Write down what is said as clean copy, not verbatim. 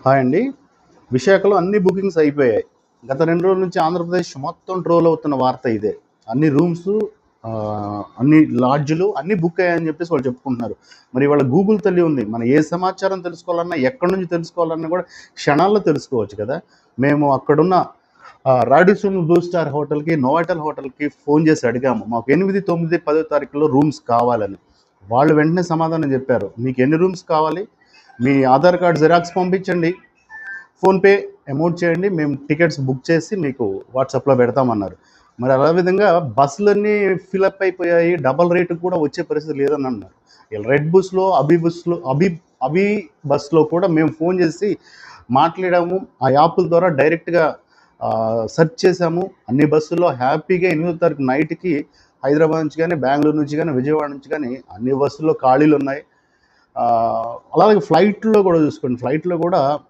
Hi అండి. విశాఖలో అన్ని బుకింగ్స్ అయిపోయాయి. గత 2 రోజుల నుంచి ఆంధ్రప్రదేశ్ మొత్తం ట్రోల్ అవుతున్న వార్త ఇదే. అన్ని రూమ్సు అన్ని లాడ్జ్‌లు అన్నీ బుక్ అయ్యాయని చెప్పేసి వాళ్ళు చెప్పుకుంటున్నారు. మరి ఇవాళ గూగుల్ తల్లి ఉంది. మనం ఏ సమాచారం తెలుసుకోవాలన్నా, ఎక్కడి నుంచి తెలుసుకోవాలన్నా కూడా క్షణాల్లో తెలుసుకోవచ్చు కదా! మేము అక్కడున్న రాడిసన్ బ్లూ స్టార్ హోటల్‌కి, నోవాటెల్ హోటల్‌కి ఫోన్ చేసి అడిగాము. మాకు 8, 9, 10 తారీఖుల్లో రూమ్స్ కావాలని. వాళ్ళు వెంటనే సమాధానం చెప్పారు. మీకు ఎన్ని రూమ్స్ కావాలి? మీ ఆధార్ కార్డ్ జిరాక్స్ పంపించండి. ఫోన్‌పే అమౌంట్ చేయండి. మేము టికెట్స్ బుక్ చేసి మీకు వాట్సాప్‌లో పెడతామన్నారు. మరి అదే విధంగా బస్సులన్నీ ఫిలప్ అయిపోయాయి. డబల్ రేట్‌కి కూడా వచ్చే పరిస్థితి లేదని అన్నారు. ఇలా రెడ్ బస్‌లో, అభి బస్‌లో కూడా మేము ఫోన్ చేసి మాట్లాడాము. ఆ యాపుల ద్వారా డైరెక్ట్‌గా సెర్చ్ చేసాము. అన్ని బస్సుల్లో హ్యాపీగా 8వ తారీఖు నైట్‌కి హైదరాబాద్ నుంచి గాని, బెంగుళూరు నుంచి గాని, విజయవాడ నుంచి గాని అన్ని బస్సుల్లో ఖాళీలున్నాయి. అలాగే ఫ్లైట్‌లో కూడా చూసుకోండి. ఫ్లైట్‌లో కూడా